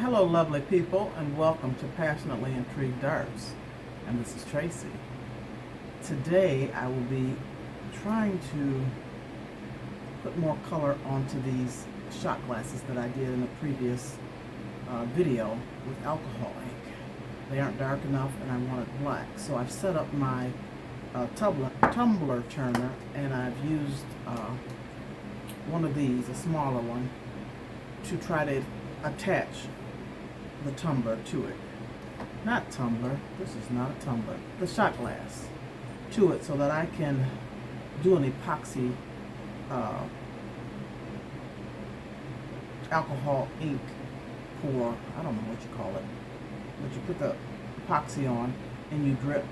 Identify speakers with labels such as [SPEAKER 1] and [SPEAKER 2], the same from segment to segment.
[SPEAKER 1] Hello, lovely people, and welcome to Passionately Intrigued Arts. And this is Tracy. Today, I will be trying to put more color onto these shot glasses that I did in a previous video with alcohol ink. They aren't dark enough, and I want it black. So I've set up my tumbler turner, and I've used one of these, a smaller one, to try to attach the tumbler to it. Not tumbler, this is not a tumbler, the shot glass to it so that I can do an epoxy alcohol ink pour. I don't know what you call it, but you put the epoxy on and you drip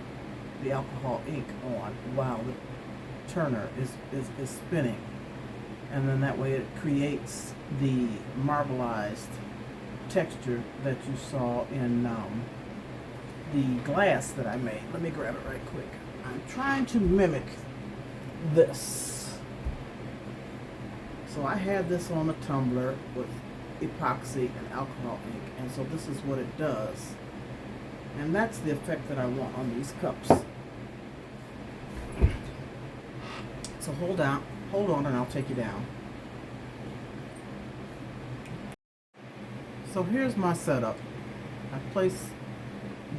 [SPEAKER 1] the alcohol ink on while the turner is spinning, and then that way it creates the marbleized texture that you saw in the glass that I made. Let me grab it right quick. I'm trying to mimic this. So I had this on a tumbler with epoxy and alcohol ink, and so this is what it does. And that's the effect that I want on these cups. So hold on, and I'll take you down. So here's my setup. I place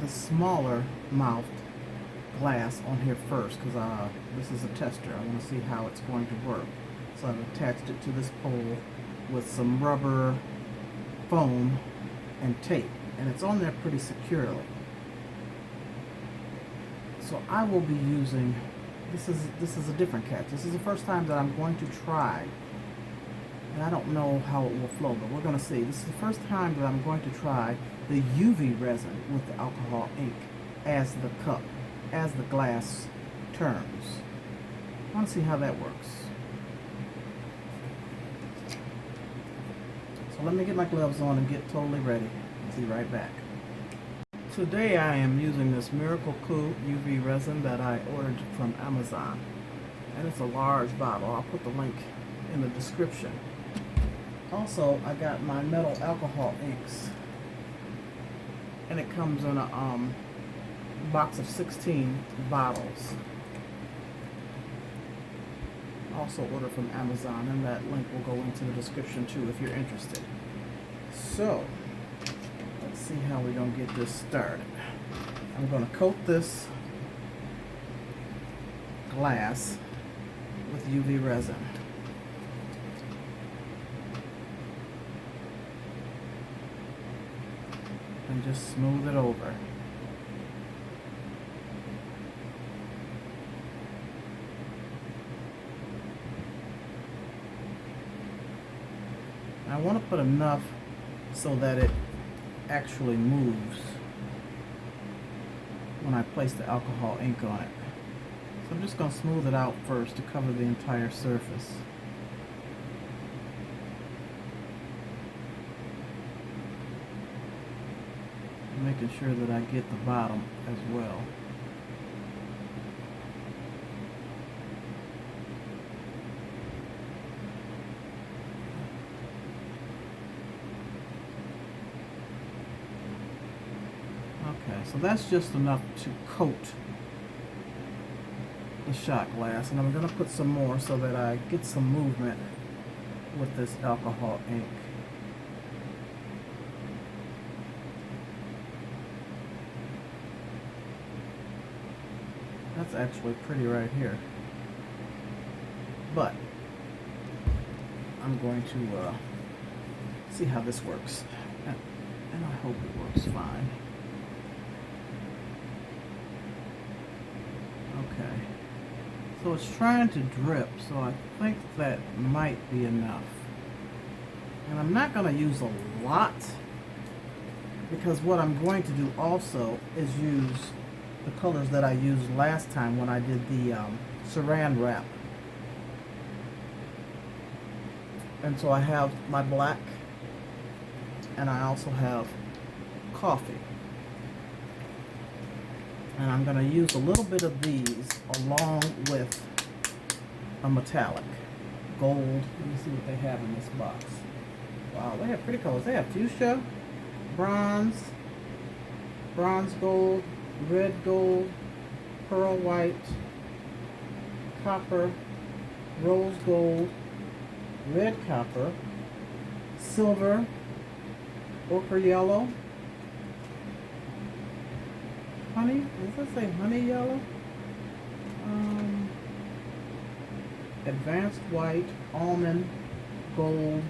[SPEAKER 1] the smaller mouthed glass on here first because this is a tester. I want to see how it's going to work. So I've attached it to this pole with some rubber, foam, and tape, and it's on there pretty securely. So I will be using, this is a different catch. This is the first time that I'm going to try, and I don't know how it will flow, but we're going to see. This is the first time that I'm going to try the UV resin with the alcohol ink as the cup, as the glass turns. I want to see how that works. So let me get my gloves on and get totally ready. I'll be right back. Today I am using this Miracle Cool UV resin that I ordered from Amazon, and it's a large bottle. I'll put the link in the description. Also, I got my metal alcohol inks, and it comes in a box of 16 bottles. Also ordered from Amazon, and that link will go into the description too if you're interested. So, let's see how we're going to get this started. I'm going to coat this glass with UV resin. And just smooth it over. I want to put enough so that it actually moves when I place the alcohol ink on it. So I'm just going to smooth it out first to cover the entire surface. Making sure that I get the bottom as well. Okay, so that's just enough to coat the shot glass, and I'm going to put some more so that I get some movement with this alcohol ink. That's actually pretty right here, but I'm going to see how this works, and I hope it works fine. Okay, so it's trying to drip, so I think that might be enough. And I'm not going to use a lot, because what I'm going to do also is use the colors that I used last time when I did the saran wrap. And so I have my black, and I also have coffee. And I'm going to use a little bit of these along with a metallic gold. Let me see what they have in this box. Wow, they have pretty colors. They have fuchsia, bronze, bronze gold, red gold, pearl white, copper, rose gold, red copper, silver, ochre yellow, honey, does it say honey yellow? Advanced white, almond, gold.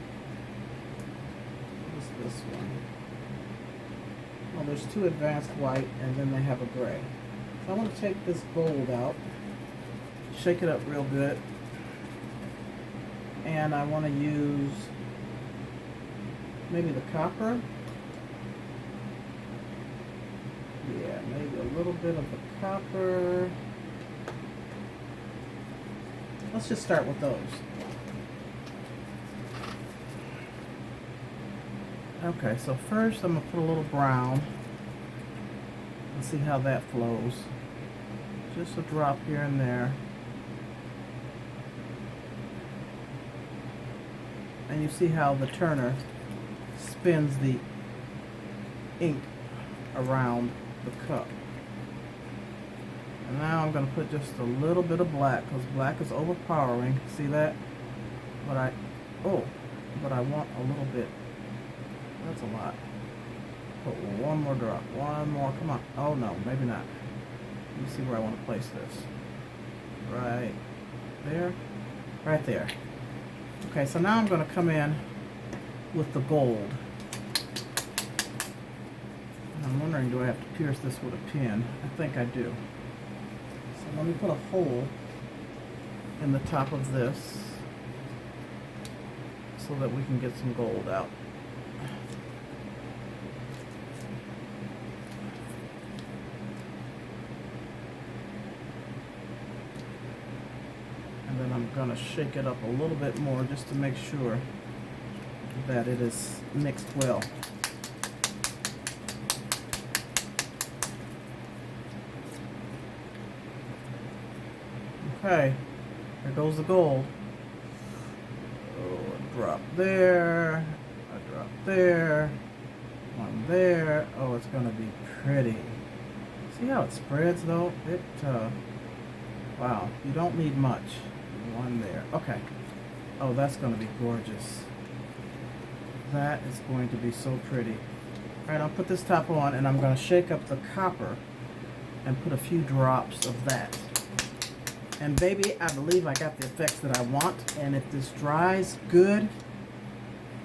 [SPEAKER 1] What's this one? Well, there's two advanced white, and then they have a gray. So I want to take this gold out, shake it up real good, and I want to use maybe the copper. Yeah, maybe a little bit of the copper. Let's just start with those. Okay, so first I'm going to put a little brown and see how that flows. Just a drop here and there. And you see how the turner spins the ink around the cup. And now I'm going to put just a little bit of black because black is overpowering. See that? But I want a little bit. That's a lot. Put one more drop. One more. Come on. Oh no, maybe not. Let me see where I want to place this. Right there. Right there. Okay, so now I'm going to come in with the gold. And I'm wondering, do I have to pierce this with a pin? I think I do. So let me put a hole in the top of this so that we can get some gold out. And then I'm going to shake it up a little bit more just to make sure that it is mixed well. Okay, there goes the gold. Oh, a drop there, a drop there, one there. Oh, it's going to be pretty. See how it spreads though? Wow, you don't need much. One there. Okay. Oh, that's going to be gorgeous. That is going to be so pretty. Alright, I'll put this top on and I'm going to shake up the copper and put a few drops of that. And baby, I believe I got the effects that I want. And if this dries good,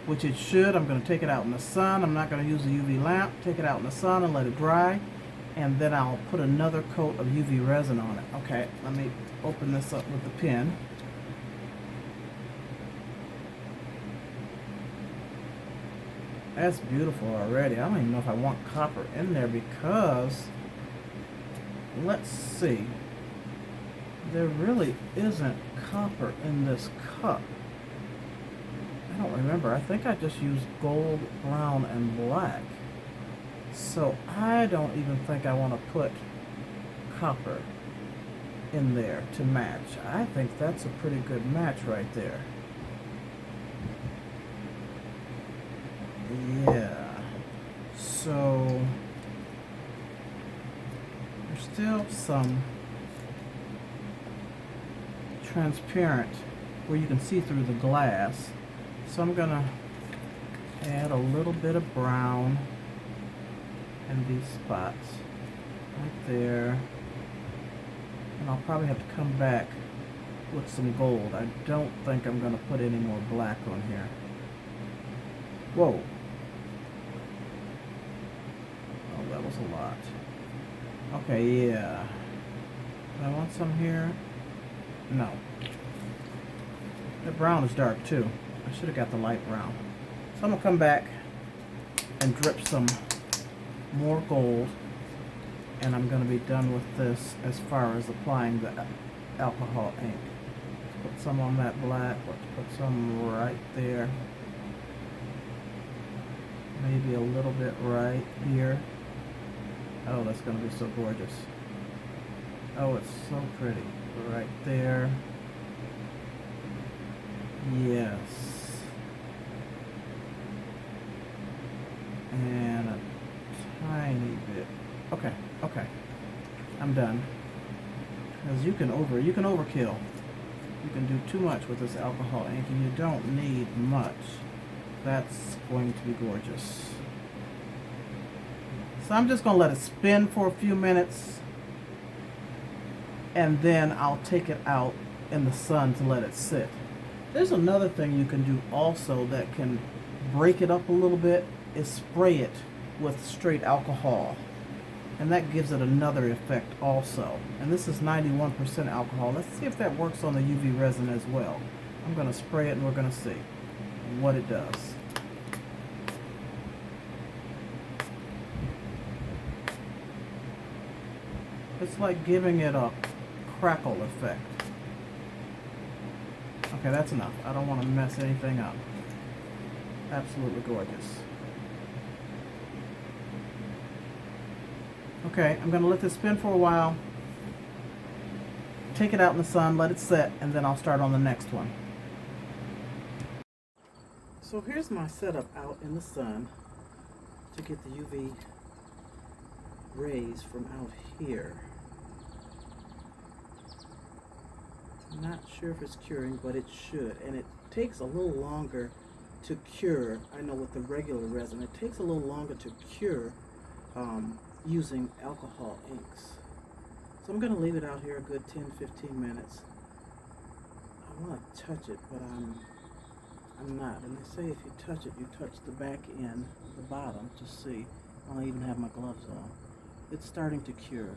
[SPEAKER 1] which it should, I'm going to take it out in the sun. I'm not going to use a UV lamp. Take it out in the sun and let it dry. And then I'll put another coat of UV resin on it. Okay, let me open this up with the pen. That's beautiful already. I don't even know if I want copper in there because, let's see, there really isn't copper in this cup. I don't remember. I think I just used gold, brown, and black. So I don't even think I want to put copper in there to match. I think that's a pretty good match right there. Yeah. So there's still some transparent where you can see through the glass. So I'm gonna add a little bit of brown in these spots right there. And I'll probably have to come back with some gold. I don't think I'm gonna put any more black on here. Whoa. Oh, that was a lot. Okay, yeah. Do I want some here? No. The brown is dark too. I should have got the light brown. So I'm going to come back and drip some more gold. And I'm going to be done with this as far as applying the alcohol ink. Let's put some on that black. Let's put some right there. Maybe a little bit right here. Oh, that's going to be so gorgeous. Oh, it's so pretty. Right there. Yes. And I'm done. Because you can overkill. You can do too much with this alcohol ink, and you don't need much. That's going to be gorgeous. So I'm just going to let it spin for a few minutes, and then I'll take it out in the sun to let it sit. There's another thing you can do also that can break it up a little bit, is spray it with straight alcohol. And that gives it another effect also. And this is 91% alcohol. Let's see if that works on the UV resin as well. I'm going to spray it and we're going to see what it does. It's like giving it a crackle effect. Okay, that's enough. I don't want to mess anything up. Absolutely gorgeous. Okay, I'm going to let this spin for a while, take it out in the sun, let it set, and then I'll start on the next one. So here's my setup out in the sun to get the UV rays from out here. I'm not sure if it's curing, but it should. And it takes a little longer to cure. I know with the regular resin, it takes a little longer to cure using alcohol inks. So I'm going to leave it out here a good 10-15 minutes. I want to touch it, but I'm not. And they say if you touch it, you touch the back end, the bottom, to see. I'll even have my gloves on. It's starting to cure.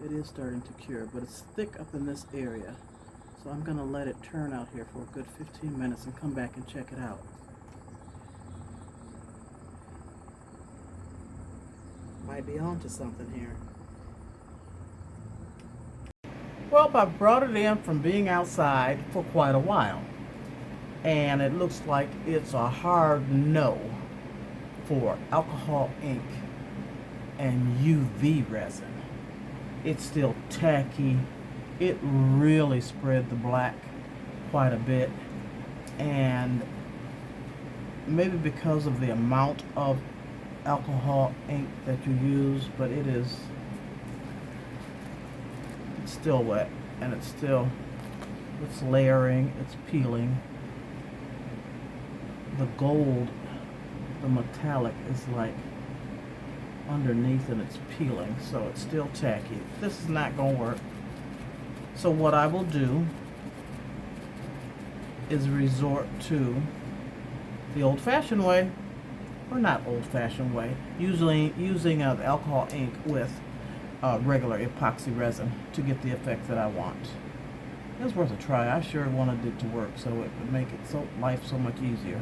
[SPEAKER 1] It is starting to cure, but it's thick up in this area. So I'm going to let it turn out here for a good 15 minutes and come back and check it out. Might be onto something here. Well, I brought it in from being outside for quite a while, and it looks like it's a hard no for alcohol ink and UV resin. It's still tacky. It really spread the black quite a bit, and maybe because of the amount of alcohol ink that you use, but it's still wet, and it's layering, it's peeling. The gold, the metallic, is like underneath and it's peeling, so it's still tacky. This is not going to work. So what I will do is resort to the old-fashioned way, or not old-fashioned way, usually using alcohol ink with regular epoxy resin to get the effect that I want. It was worth a try. I sure wanted it to work, so it would make life so much easier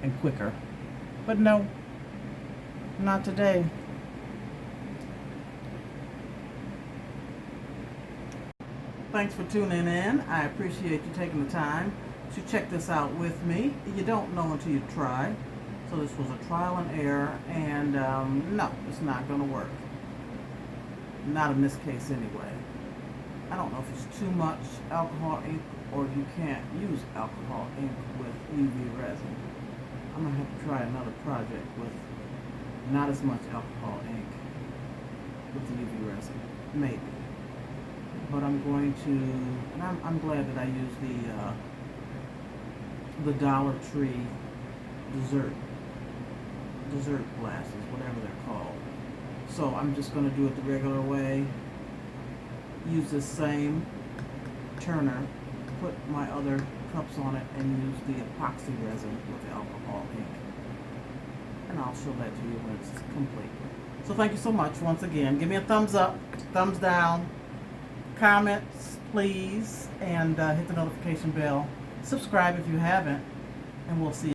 [SPEAKER 1] and quicker. But no, not today. Thanks for tuning in. I appreciate you taking the time to check this out with me. You don't know until you try. So this was a trial and error, and no, it's not going to work. Not in this case anyway. I don't know if it's too much alcohol ink or you can't use alcohol ink with UV resin. I'm going to have to try another project with not as much alcohol ink with the UV resin. Maybe. But I'm going to, and I'm glad that I used the Dollar Tree dessert glasses, whatever they're called. So I'm just going to do it the regular way. Use this same turner, put my other cups on it, and use the epoxy resin with the alcohol ink. And I'll show that to you when it's complete. So thank you so much once again. Give me a thumbs up, thumbs down, comments please, and hit the notification bell. Subscribe if you haven't, and we'll see you.